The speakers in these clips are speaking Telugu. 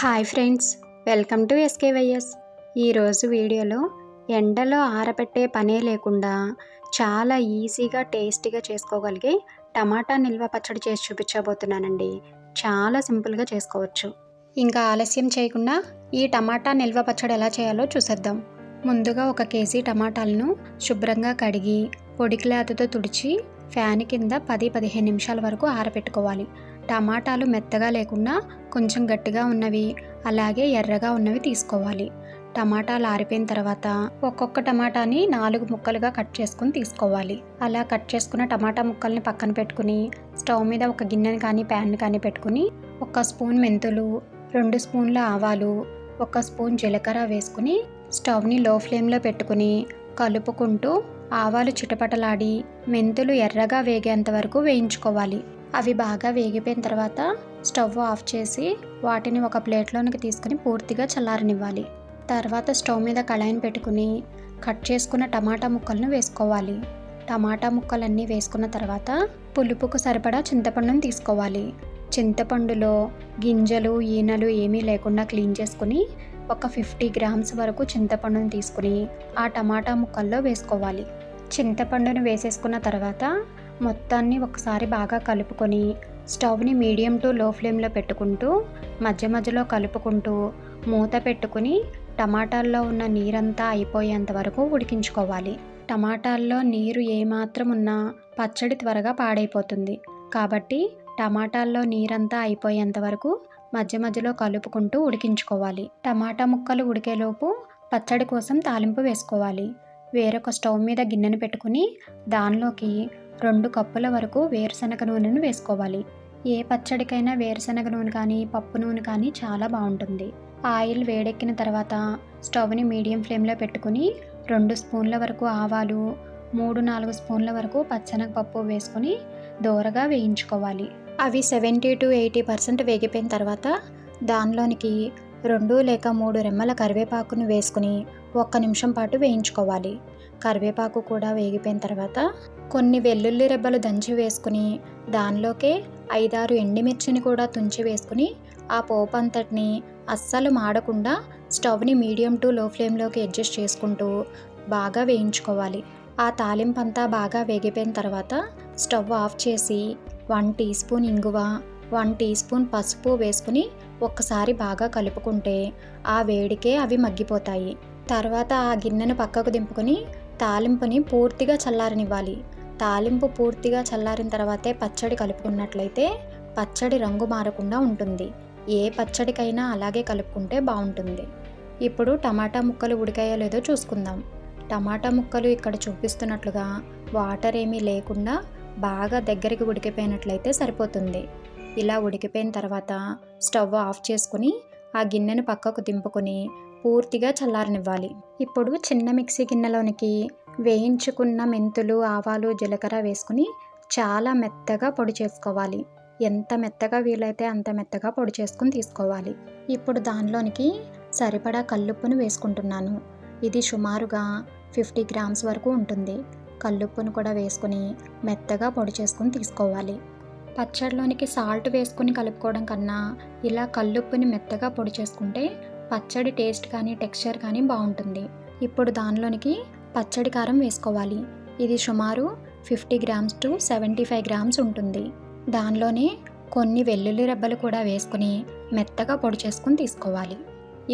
Hi friends, welcome to SKYS. ఈరోజు వీడియోలో ఎండలో ఆరబెట్టే పనే లేకుండా చాలా ఈజీగా టేస్టీగా చేసుకోగలిగే టమాటా నిల్వ పచ్చడి చేసి చూపించబోతున్నానండి. చాలా సింపుల్గా చేసుకోవచ్చు. ఇంకా ఆలస్యం చేయకుండా ఈ టమాటా నిల్వ పచ్చడి ఎలా చేయాలో చూసేద్దాం. ముందుగా 1 కేజీ టమాటాలను శుభ్రంగా కడిగి పొడి క్లాత్తో తుడిచి ఫ్యాన్ కింద 10-15 నిమిషాల వరకు ఆరబెట్టుకోవాలి. టమాటాలు మెత్తగా లేకుండా కొంచెం గట్టిగా ఉన్నవి, అలాగే ఎర్రగా ఉన్నవి తీసుకోవాలి. టమాటాలు ఆరిపోయిన తర్వాత ఒక్కొక్క టమాటాని 4 ముక్కలుగా కట్ చేసుకుని తీసుకోవాలి. అలా కట్ చేసుకున్న టమాటా ముక్కల్ని పక్కన పెట్టుకుని స్టవ్ మీద ఒక గిన్నెని కానీ ప్యాన్ కానీ పెట్టుకుని 1 స్పూన్ మెంతులు, 2 స్పూన్ల ఆవాలు, 1 స్పూన్ జీలకర్ర వేసుకుని స్టవ్ని లో ఫ్లేమ్లో పెట్టుకుని కలుపుకుంటూ ఆవాలు చిటపటలాడి మెంతులు ఎర్రగా వేగేంత వరకు వేయించుకోవాలి. అవి బాగా వేగిపోయిన తర్వాత స్టవ్ ఆఫ్ చేసి వాటిని ఒక ప్లేట్లోనికి తీసుకుని పూర్తిగా చల్లారనివ్వాలి. తర్వాత స్టవ్ మీద కళాయిని పెట్టుకుని కట్ చేసుకున్న టమాటా ముక్కలను వేసుకోవాలి. టమాటా ముక్కలన్నీ వేసుకున్న తర్వాత పులుపుకు సరిపడా చింతపండును తీసుకోవాలి. చింతపండులో గింజలు, ఈనెలు ఏమీ లేకుండా క్లీన్ చేసుకుని ఒక 50 గ్రామ్స్ వరకు చింతపండును తీసుకుని ఆ టమాటా ముక్కల్లో వేసుకోవాలి. చింతపండును వేసేసుకున్న తర్వాత మొత్తాన్ని ఒకసారి బాగా కలుపుకొని స్టవ్ని మీడియం టు లో ఫ్లేమ్లో పెట్టుకుంటూ మధ్య మధ్యలో కలుపుకుంటూ మూత పెట్టుకుని టమాటాల్లో ఉన్న నీరంతా అయిపోయేంత వరకు ఉడికించుకోవాలి. టమాటాల్లో నీరు ఏమాత్రం ఉన్నా పచ్చడి త్వరగా పాడైపోతుంది. కాబట్టి టమాటాల్లో నీరంతా అయిపోయేంత వరకు మధ్య మధ్యలో కలుపుకుంటూ ఉడికించుకోవాలి. టమాటా ముక్కలు ఉడికేలోపు పచ్చడి కోసం తాలింపు వేసుకోవాలి. వేరొక స్టవ్ మీద గిన్నెను పెట్టుకుని దానిలోకి 2 కప్పుల వరకు వేరుశనగ నూనెను వేసుకోవాలి. ఏ పచ్చడికైనా వేరుశనగ నూనె కానీ పప్పు నూనె కానీ చాలా బాగుంటుంది. ఆయిల్ వేడెక్కిన తర్వాత స్టవ్ని మీడియం ఫ్లేమ్లో పెట్టుకుని 2 స్పూన్ల వరకు ఆవాలు, 3-4 స్పూన్ల వరకు పచ్చెనగపప్పు వేసుకుని దోరగా వేయించుకోవాలి. అవి 70-80% వేగిపోయిన తర్వాత దానిలోనికి 2 లేక 3 రెమ్మల కరివేపాకును వేసుకుని 1 నిమిషం పాటు వేయించుకోవాలి. కరివేపాకు కూడా వేగిపోయిన తర్వాత కొన్ని వెల్లుల్లి రెబ్బలు దంచి వేసుకుని దానిలోకే 5-6 ఎండుమిర్చిని కూడా తుంచి వేసుకుని ఆ పోపు అంతటిని అస్సలు మాడకుండా స్టవ్ని మీడియం టు లో ఫ్లేమ్లోకి అడ్జస్ట్ చేసుకుంటూ బాగా వేయించుకోవాలి. ఆ తాలింపు అంతా బాగా వేగిపోయిన తర్వాత స్టవ్ ఆఫ్ చేసి 1 టీ స్పూన్ ఇంగువ, 1 టీ స్పూన్ పసుపు వేసుకుని ఒక్కసారి బాగా కలుపుకుంటే ఆ వేడికే అవి మగ్గిపోతాయి. తర్వాత ఆ గిన్నెను పక్కకు దింపుకొని తాలింపుని పూర్తిగా చల్లారనివ్వాలి. తాలింపు పూర్తిగా చల్లారిన తర్వాతే పచ్చడి కలుపుకున్నట్లయితే పచ్చడి రంగు మారకుండా ఉంటుంది. ఏ పచ్చడికైనా అలాగే కలుపుకుంటే బాగుంటుంది. ఇప్పుడు టమాటా ముక్కలు ఉడికాయో లేదో చూసుకుందాం. టమాటా ముక్కలు ఇక్కడ చూపిస్తున్నట్లుగా వాటర్ ఏమీ లేకుండా బాగా దగ్గరికి ఉడికిపోయినట్లయితే సరిపోతుంది. ఇలా ఉడికిపోయిన తర్వాత స్టవ్ ఆఫ్ చేసుకుని ఆ గిన్నెను పక్కకు దింపుకొని పూర్తిగా చల్లారనివ్వాలి. ఇప్పుడు చిన్న మిక్సీ గిన్నెలోనికి వేయించుకున్న మెంతులు, ఆవాలు, జీలకర్ర వేసుకుని చాలా మెత్తగా పొడి చేసుకోవాలి. ఎంత మెత్తగా వీలైతే అంత మెత్తగా పొడి చేసుకుని తీసుకోవాలి. ఇప్పుడు దానిలోనికి సరిపడా కల్లుప్పును వేసుకుంటున్నాను. ఇది సుమారుగా 50 గ్రామ్స్ వరకు ఉంటుంది. కల్లుప్పును కూడా వేసుకుని మెత్తగా పొడి చేసుకుని తీసుకోవాలి. పచ్చడిలోనికి సాల్ట్ వేసుకుని కలుపుకోవడం కన్నా ఇలా కల్లుప్పుని మెత్తగా పొడి చేసుకుంటే పచ్చడి టేస్ట్ కానీ టెక్స్చర్ కానీ బాగుంటుంది. ఇప్పుడు దానిలోనికి పచ్చడి కారం వేసుకోవాలి. ఇది సుమారు 50 గ్రామ్స్ టు 75 గ్రామ్స్ ఉంటుంది. దానిలోనే కొన్ని వెల్లుల్లి రెబ్బలు కూడా వేసుకుని మెత్తగా పొడి చేసుకుని తీసుకోవాలి.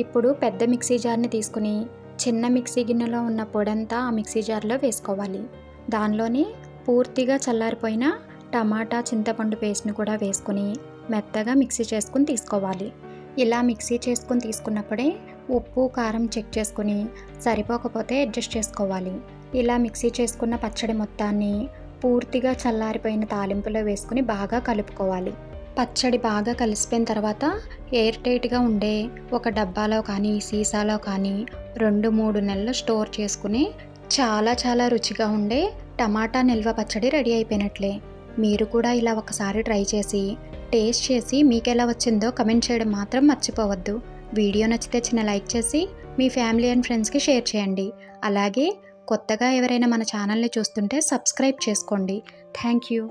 ఇప్పుడు పెద్ద మిక్సీ జార్ని తీసుకుని చిన్న మిక్సీ గిన్నెలో ఉన్న పొడంతా ఆ మిక్సీ జార్లో వేసుకోవాలి. దానిలోనే పూర్తిగా చల్లారిపోయిన టమాటా, చింతపండు పేస్ట్ని కూడా వేసుకుని మెత్తగా మిక్సీ చేసుకుని తీసుకోవాలి. ఇలా మిక్సీ చేసుకుని తీసుకున్నప్పుడే ఉప్పు, కారం చెక్ చేసుకుని సరిపోకపోతే అడ్జస్ట్ చేసుకోవాలి. ఇలా మిక్సీ చేసుకున్న పచ్చడి మొత్తాన్ని పూర్తిగా చల్లారిపోయిన తాలింపులో వేసుకుని బాగా కలుపుకోవాలి. పచ్చడి బాగా కలిసిపోయిన తర్వాత ఎయిర్ టైట్గా ఉండే ఒక డబ్బాలో కానీ సీసాలో కానీ 2-3 నెలలు స్టోర్ చేసుకుని చాలా రుచిగా ఉండే టమాటా నిల్వ పచ్చడి రెడీ అయిపోయినట్లే. మీరు కూడా ఇలా ఒకసారి ట్రై చేసి టేస్ట్ చేసి మీకు ఎలా వచ్చిందో కమెంట్ చేయడం మాత్రం మర్చిపోవద్దు. వీడియో నచ్చితే చిన్న లైక్ చేసి మీ ఫ్యామిలీ అండ్ ఫ్రెండ్స్కి షేర్ చేయండి. అలాగే కొత్తగా ఎవరైనా మన ఛానల్ని చూస్తుంటే సబ్స్క్రైబ్ చేసుకోండి. Thank you.